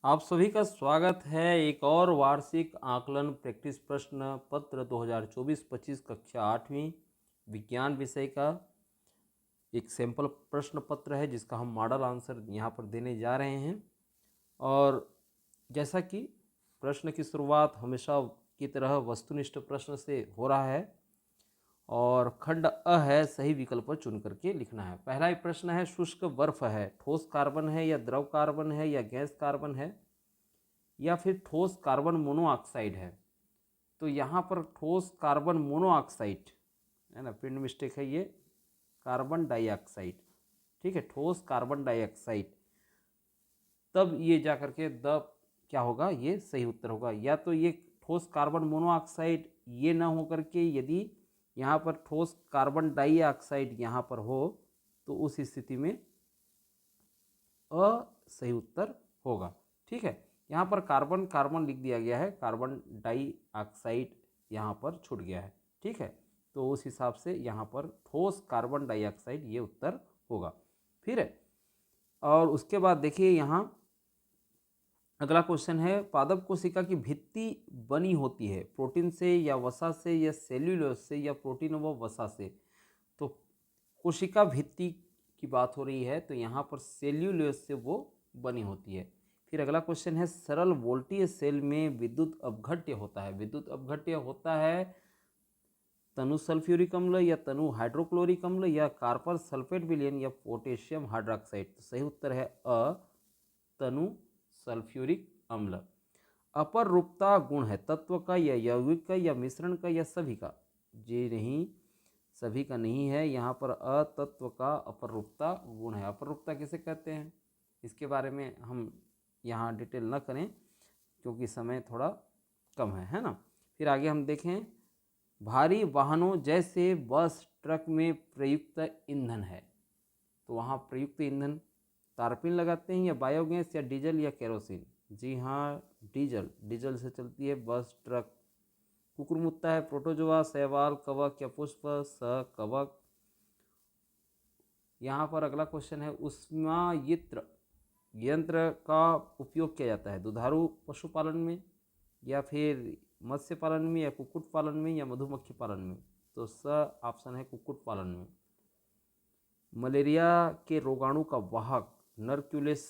आप सभी का स्वागत है एक और वार्षिक आकलन प्रैक्टिस प्रश्न पत्र 2024-25 कक्षा 8वीं विज्ञान विषय का एक सैंपल प्रश्न पत्र है जिसका हम मॉडल आंसर यहाँ पर देने जा रहे हैं। और जैसा कि प्रश्न की शुरुआत हमेशा की तरह वस्तुनिष्ठ प्रश्न से हो रहा है और खंड अ है सही विकल्प चुन करके लिखना है। पहला ही प्रश्न है, शुष्क बर्फ है, ठोस कार्बन है या द्रव कार्बन है या गैस कार्बन है या फिर ठोस कार्बन मोनोऑक्साइड है। तो यहाँ पर ठोस कार्बन मोनोऑक्साइड है ना, प्रिंट मिस्टेक है, ये कार्बन डाइऑक्साइड, ठीक है, ठोस कार्बन डाइऑक्साइड। तब ये जा करके द क्या होगा, ये सही उत्तर होगा। या तो ये ठोस कार्बन मोनोऑक्साइड ये ना हो करके यदि यहाँ पर ठोस कार्बन डाइऑक्साइड यहाँ पर हो तो उस स्थिति में अ सही उत्तर होगा। ठीक है, यहाँ पर कार्बन कार्बन लिख दिया गया है, कार्बन डाइऑक्साइड यहाँ पर छूट गया है। ठीक है, तो उस हिसाब से यहाँ पर ठोस कार्बन डाइऑक्साइड ये उत्तर होगा। फिर है, और उसके बाद देखिए यहाँ अगला क्वेश्चन है, पादप कोशिका की भित्ति बनी होती है प्रोटीन से या वसा से या सेल्यूलोज से या प्रोटीन व वसा से। तो कोशिका भित्ति की बात हो रही है तो यहाँ पर सेल्यूलोज से वो बनी होती है। फिर अगला क्वेश्चन है, सरल वोल्टीय सेल में विद्युत अपघट्य होता है। विद्युत अपघट्य होता है तनु सल्फ्यूरिक अम्ल या तनु हाइड्रोक्लोरिक अम्ल या कार्पर सल्फेट विलयन या पोटेशियम हाइड्रोक्साइड। तो सही उत्तर है अ तनु सल्फ्यूरिक अम्ल। अपर रूपता गुण है तत्व का या यौगिक का या मिश्रण का या सभी का। जी नहीं, सभी का नहीं है, यहाँ पर अतत्व का अपर रूपता गुण है। अपर रूपता किसे कहते हैं इसके बारे में हम यहाँ डिटेल न करें क्योंकि समय थोड़ा कम है ना। फिर आगे हम देखें, भारी वाहनों जैसे बस ट्रक में प्रयुक्त ईंधन है। तो वहाँ प्रयुक्त ईंधन तारपीन लगाते हैं या बायोगैस या डीजल या केरोसिन। जी हाँ, डीजल, डीजल से चलती है बस ट्रक। कुकुरमुत्ता है प्रोटोजोआ, शैवाल, कवक या पुष्प, स कवक। यहाँ पर अगला क्वेश्चन है, उष्मायित्र यंत्र का उपयोग किया जाता है दुधारू पशुपालन में या फिर मत्स्य पालन में या कुक्कुट पालन में या मधुमक्खी पालन में। तो स ऑप्शन है कुक्कुट पालन में। मलेरिया के रोगाणु का वाहक नर क्यूलेस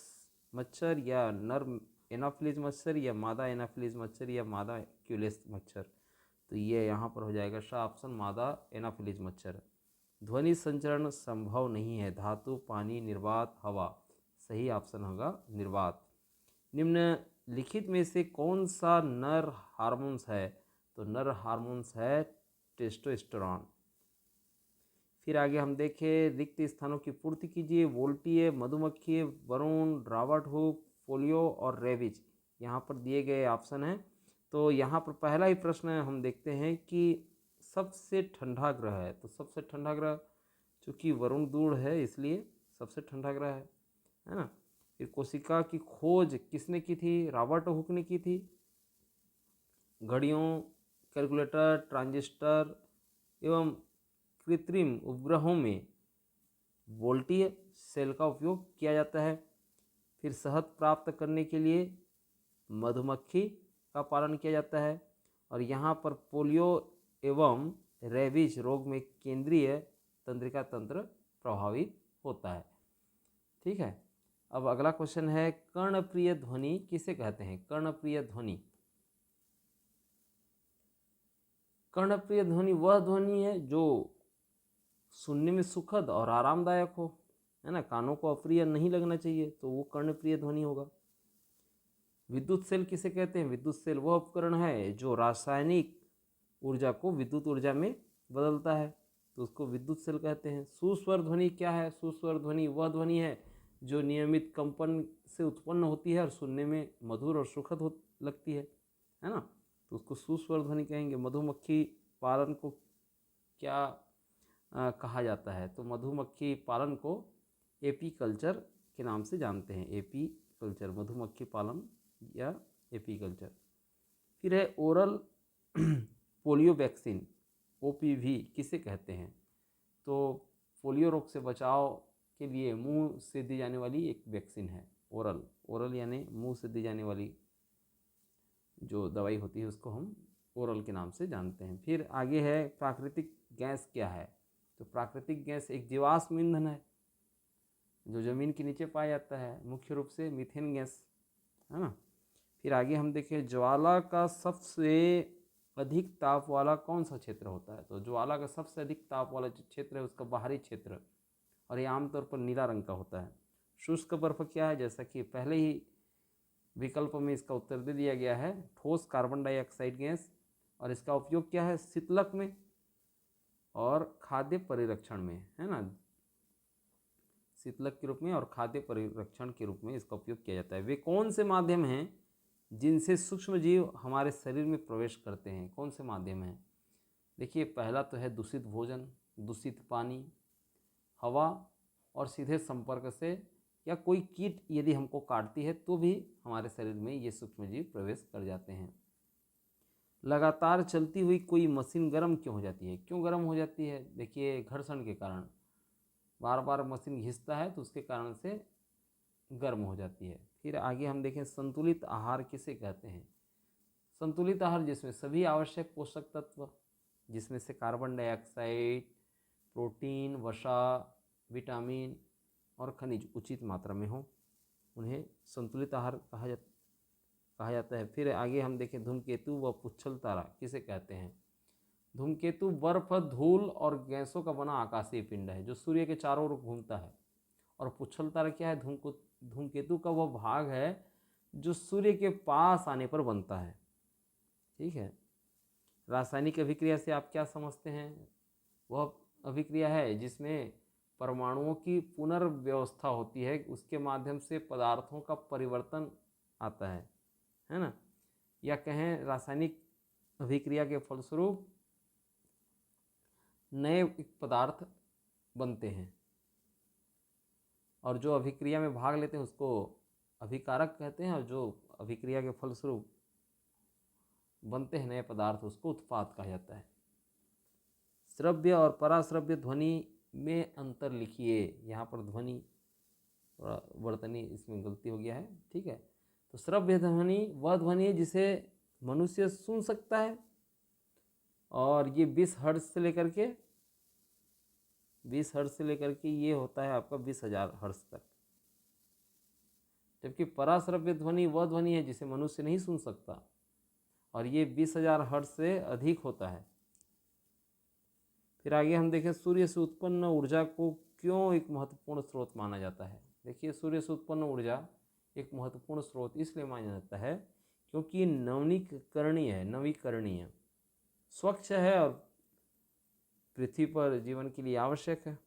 मच्छर या नर एनाफिलीज मच्छर या मादा एनाफिलीज मच्छर या मादा क्यूलेस मच्छर। तो ये यहाँ पर हो जाएगा श ऑप्शन, मादा एनाफिलीज मच्छर। ध्वनि संचरण संभव नहीं है, धातु, पानी, निर्वात, हवा। सही ऑप्शन होगा निर्वात। निम्नलिखित में से कौन सा नर हार्मोन्स है। तो नर हार्मोन्स है टेस्टोस्टेरोन। फिर आगे हम देखें, रिक्त स्थानों की पूर्ति कीजिए। वोल्टीय, मधुमक्खी, वरुण, रॉबर्ट हुक, पोलियो और रेबिज यहाँ पर दिए गए ऑप्शन हैं। तो यहाँ पर पहला ही प्रश्न हम देखते हैं कि सबसे ठंडा ग्रह है। तो सबसे ठंडा ग्रह चूँकि वरुण दूर है इसलिए सबसे ठंडा ग्रह है ना। फिर कोशिका की खोज किसने की थी, रॉबर्ट हुक ने की थी। घड़ियों, कैलकुलेटर, ट्रांजिस्टर एवं कृत्रिम उपग्रहों में वोल्टीय सेल का उपयोग किया जाता है। फिर शहद प्राप्त करने के लिए मधुमक्खी का पालन किया जाता है। और यहाँ पर पोलियो एवं रेबीज रोग में केंद्रीय तंत्रिका तंत्र प्रभावित होता है। ठीक है, अब अगला क्वेश्चन है, कर्णप्रिय ध्वनि किसे कहते हैं। कर्णप्रिय ध्वनि, कर्णप्रिय ध्वनि वह ध्वनि है जो सुनने में सुखद और आरामदायक हो, है ना, कानों को अप्रिय नहीं लगना चाहिए, तो वो कर्णप्रिय ध्वनि होगा। विद्युत सेल किसे कहते हैं। विद्युत सेल वह उपकरण है जो रासायनिक ऊर्जा को विद्युत ऊर्जा में बदलता है, तो उसको विद्युत सेल कहते हैं। सुस्वर ध्वनि क्या है। सुस्वर ध्वनि वह ध्वनि है जो नियमित कंपन से उत्पन्न होती है और सुनने में मधुर और सुखद हो लगती है ना, तो उसको सुस्वर ध्वनि कहेंगे। मधुमक्खी पालन को क्या कहा जाता है। तो मधुमक्खी पालन को एपी कल्चर के नाम से जानते हैं। एपी कल्चर, मधुमक्खी पालन या एपी कल्चर। फिर है ओरल पोलियो वैक्सीन, ओपीवी किसे कहते हैं। तो पोलियो रोग से बचाव के लिए मुंह से दी जाने वाली एक वैक्सीन है ओरल ओरल यानी मुंह से दी जाने वाली जो दवाई होती है उसको हम ओरल के नाम से जानते हैं। फिर आगे है प्राकृतिक गैस क्या है। तो प्राकृतिक गैस एक जीवाश्म ईंधन है जो ज़मीन के नीचे पाया जाता है, मुख्य रूप से मीथेन गैस, है ना। फिर आगे हम देखें ज्वाला का सबसे अधिक ताप वाला कौन सा क्षेत्र होता है। तो ज्वाला का सबसे अधिक ताप वाला जो क्षेत्र है उसका बाहरी क्षेत्र, और ये आमतौर पर नीला रंग का होता है। शुष्क बर्फ क्या है, जैसा कि पहले ही विकल्प में इसका उत्तर दे दिया गया है, ठोस कार्बन डाइऑक्साइड गैस, और इसका उपयोग क्या है, शीतलक में और खाद्य परिरक्षण में, है ना। शीतलक के रूप में और खाद्य परिरक्षण के रूप में इसका उपयोग किया जाता है। वे कौन से माध्यम हैं जिनसे सूक्ष्म जीव हमारे शरीर में प्रवेश करते हैं, कौन से माध्यम हैं। देखिए पहला तो है दूषित भोजन, दूषित पानी, हवा, और सीधे संपर्क से, या कोई कीट यदि हमको काटती है तो भी हमारे शरीर में ये सूक्ष्मजीव प्रवेश कर जाते हैं। लगातार चलती हुई कोई मशीन गर्म क्यों हो जाती है, क्यों गर्म हो जाती है। देखिए घर्षण के कारण, बार बार मशीन घिसता है तो उसके कारण से गर्म हो जाती है। फिर आगे हम देखें संतुलित आहार किसे कहते हैं। संतुलित आहार जिसमें सभी आवश्यक पोषक तत्व, जिसमें से कार्बन डाइऑक्साइड, प्रोटीन, वसा, विटामिन और खनिज उचित मात्रा में हो, उन्हें संतुलित आहार कहा जाता है। फिर आगे हम देखें धूमकेतु व पुच्छल तारा किसे कहते हैं। धूमकेतु बर्फ, धूल और गैसों का बना आकाशीय पिंड है जो सूर्य के चारों ओर घूमता है। और पुच्छल तारा क्या है, धूमकेतु का वह भाग है जो सूर्य के पास आने पर बनता है। ठीक है। रासायनिक अभिक्रिया से आप क्या समझते हैं, वह अभिक्रिया है जिसमें परमाणुओं की पुनर्व्यवस्था होती है, उसके माध्यम से पदार्थों का परिवर्तन आता है ना। या कहें रासायनिक अभिक्रिया के फलस्वरूप नए पदार्थ बनते हैं, और जो अभिक्रिया में भाग लेते हैं उसको अभिकारक कहते हैं, और जो अभिक्रिया के फलस्वरूप बनते हैं नए पदार्थ उसको उत्पाद कहा जाता है। श्रव्य और पराश्रव्य ध्वनि में अंतर लिखिए। यहाँ पर ध्वनि वर्तनी इसमें गलती हो गया है। ठीक है। तो श्रव्य ध्वनि वह ध्वनि है जिसे मनुष्य सुन सकता है, और ये 20 हर्ट्ज से लेकर के ये होता है आपका 20,000 हर्ट्ज तक। जबकि पराश्रव्य ध्वनि वह ध्वनि है जिसे मनुष्य नहीं सुन सकता, और ये 20,000 हर्ट्ज से अधिक होता है। फिर आगे हम देखें सूर्य से उत्पन्न ऊर्जा को क्यों एक महत्वपूर्ण स्रोत माना जाता है। देखिए सूर्य से उत्पन्न ऊर्जा एक महत्वपूर्ण स्रोत इसलिए माना जाता है क्योंकि ये नवीकरणीय, स्वच्छ है, और पृथ्वी पर जीवन के लिए आवश्यक है,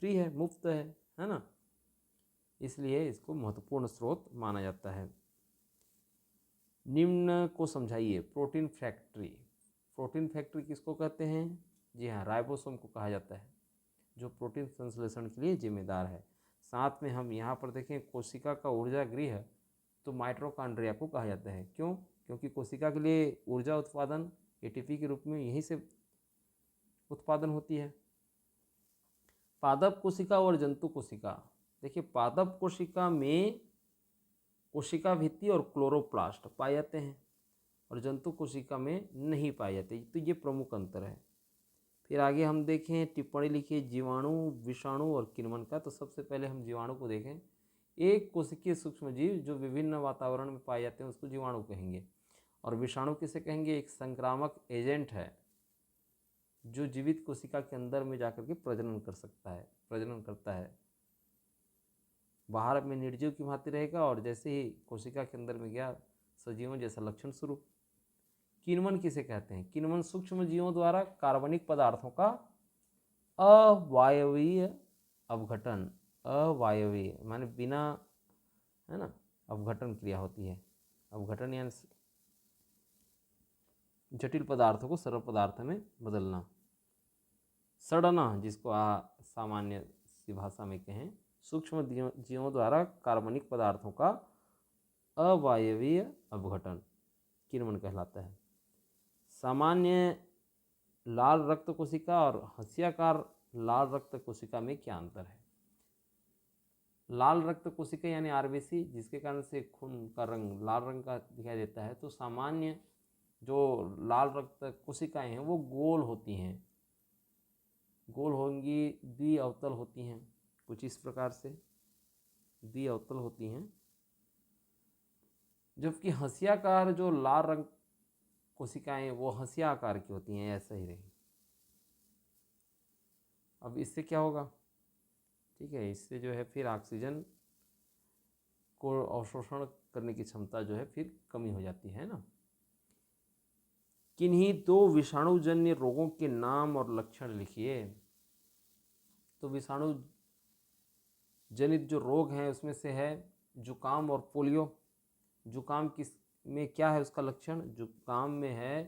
फ्री है, मुफ्त है ना। इसलिए इसको महत्वपूर्ण स्रोत माना जाता है। निम्न को समझाइए। प्रोटीन फैक्ट्री किसको कहते हैं। जी हाँ, राइबोसोम को कहा जाता है जो प्रोटीन संश्लेषण के लिए जिम्मेदार है। साथ में हम यहाँ पर देखें कोशिका का ऊर्जा गृह, तो माइटोकॉन्ड्रिया को कहा जाता है। क्यों, क्योंकि कोशिका के लिए ऊर्जा उत्पादन एटीपी के रूप में यहीं से उत्पादन होती है। पादप कोशिका और जंतु कोशिका। देखिए पादप कोशिका में कोशिका भित्ति और क्लोरोप्लास्ट पाए जाते हैं, और जंतु कोशिका में नहीं पाए जाते। तो ये प्रमुख अंतर है। फिर आगे हम देखें टिप्पणी लिखिए जीवाणु, विषाणु और किण्वन का। तो सबसे पहले हम जीवाणु को देखें। एक कोशिकीय सूक्ष्मजीव जो विभिन्न वातावरण में पाए जाते हैं उसको जीवाणु कहेंगे। और विषाणु किसे कहेंगे, एक संक्रामक एजेंट है जो जीवित कोशिका के अंदर में जाकर के प्रजनन करता है। बाहर में निर्जीव की भांति रहेगा, और जैसे ही कोशिका के अंदर में गया सजीवों जैसा लक्षण शुरू। किण्वन किसे कहते हैं, किण्वन सूक्ष्म जीवों द्वारा कार्बनिक पदार्थों का अवायवीय अपघटन, अवायवीय माने बिना, है ना, अपघटन क्रिया होती है। अपघटन यानी जटिल पदार्थों को सरल पदार्थ में बदलना। सड़ना जिसको सामान्य सी भाषा में कहें, सूक्ष्म जीवों द्वारा कार्बनिक पदार्थों का अवायवीय अपघटन किण्वन कहलाता है। सामान्य लाल रक्त कोशिका और हंसियाकार लाल रक्त कोशिका में क्या अंतर है। लाल रक्त कोशिका यानी आरबीसी, जिसके कारण से खून का रंग लाल रंग का दिखाई देता है। तो सामान्य जो लाल रक्त कोशिकाएं हैं वो गोल होती हैं, गोल होंगी, द्विअवतल होती हैं, कुछ इस प्रकार से द्विअवतल होती हैं। जबकि हंसियाकार जो लाल रंग कोशिकाएं वो हंसिया आकार की होती हैं, ऐसा ही रही। अब इससे क्या होगा, ठीक है, इससे जो है फिर ऑक्सीजन को अवशोषण करने की क्षमता जो है फिर कमी हो जाती है ना। किन्हीं दो विषाणुजन्य रोगों के नाम और लक्षण लिखिए। तो विषाणु जनित जो रोग हैं उसमें से है जुकाम और पोलियो। जुकाम किस में क्या है उसका लक्षण, जुकाम में है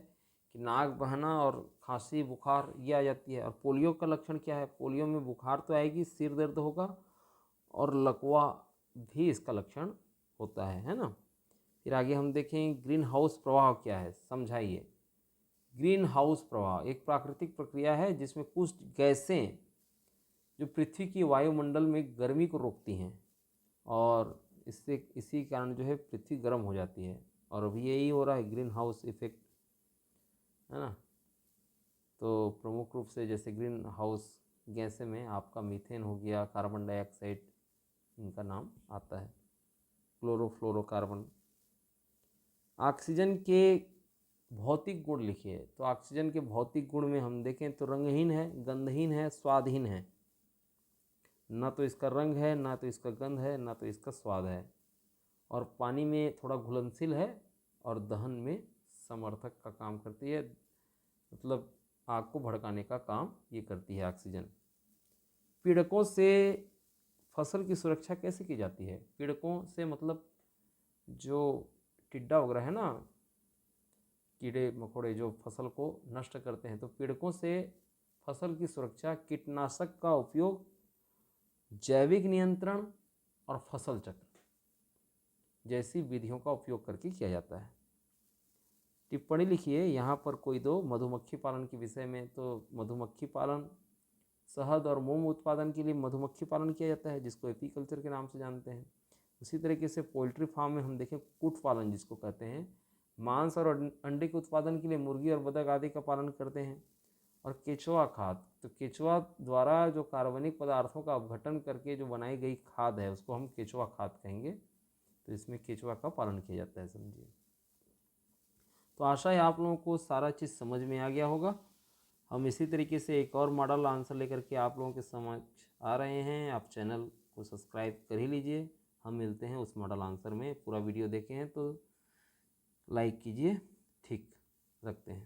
कि नाक बहना और खांसी बुखार ये आ जाती है। और पोलियो का लक्षण क्या है, पोलियो में बुखार तो आएगी, सिर दर्द होगा और लकवा भी इसका लक्षण होता है ना। फिर आगे हम देखें ग्रीन हाउस प्रभाव क्या है, समझाइए। ग्रीन हाउस प्रभाव एक प्राकृतिक प्रक्रिया है जिसमें कुछ गैसें जो पृथ्वी की वायुमंडल में गर्मी को रोकती हैं और इससे इसी कारण जो है पृथ्वी गर्म हो जाती है। और अभी यही हो रहा है, ग्रीन हाउस इफेक्ट, है ना। तो प्रमुख रूप से जैसे ग्रीन हाउस गैसें में आपका मीथेन हो गया, कार्बन डाइऑक्साइड, इनका नाम आता है, क्लोरोफ्लोरोकार्बन। ऑक्सीजन के भौतिक गुण लिखिए। तो ऑक्सीजन के भौतिक गुण में हम देखें तो रंगहीन है, गंधहीन है, स्वादहीन है। ना तो इसका रंग है, ना तो इसका गंध है, ना तो इसका स्वाद है। और पानी में थोड़ा घुलनशील है और दहन में समर्थक का काम करती है, मतलब आग को भड़काने का काम ये करती है ऑक्सीजन। पीड़कों से फसल की सुरक्षा कैसे की जाती है। पीड़कों से मतलब जो टिड्डा वगैरह है ना, कीड़े मकोड़े जो फसल को नष्ट करते हैं, तो पीड़कों से फसल की सुरक्षा कीटनाशक का उपयोग, जैविक नियंत्रण और फसल चक्र जैसी विधियों का उपयोग करके किया जाता है। टिप्पणी लिखिए यहाँ पर कोई दो मधुमक्खी पालन के विषय में। तो मधुमक्खी पालन, शहद और मोम उत्पादन के लिए मधुमक्खी पालन किया जाता है, जिसको एपीकल्चर के नाम से जानते हैं। उसी तरीके से पोल्ट्री फार्म में हम देखें कुट पालन जिसको कहते हैं, मांस और अंडे के उत्पादन के लिए मुर्गी और बतख आदि का पालन करते हैं। और केचुआ खाद, तो केचुआ द्वारा जो कार्बनिक पदार्थों का अपघटन करके जो बनाई गई खाद है उसको हम केचुआ खाद कहेंगे। तो इसमें केचुआ का पालन किया जाता है, समझिए। तो आशा है आप लोगों को सारा चीज़ समझ में आ गया होगा। हम इसी तरीके से एक और मॉडल आंसर लेकर के आप लोगों के समक्ष आ रहे हैं। आप चैनल को सब्सक्राइब कर ही लीजिए। हम मिलते हैं उस मॉडल आंसर में। पूरा वीडियो देखे हैं तो लाइक कीजिए। ठीक, रखते हैं।